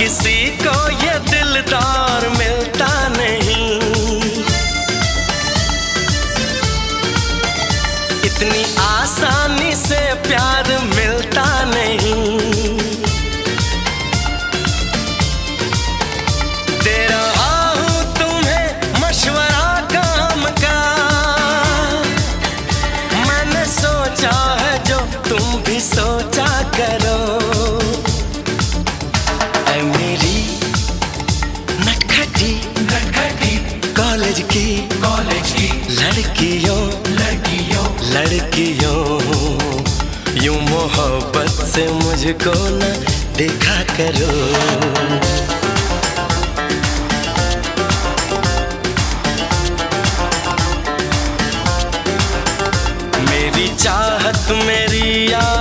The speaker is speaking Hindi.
किसी को ये दिलदार मिलता नहीं, इतनी आसानी से प्यार मिलता नहीं। दे रहा हूं तुम्हें मशवरा काम का, मैंने सोचा है जो तुम भी सोचा करो। ऐ मेरी नटखटी कॉलेज की लड़कियों यूं मोहब्बत से मुझको न देखा करो। मेरी चाहत मेरी याद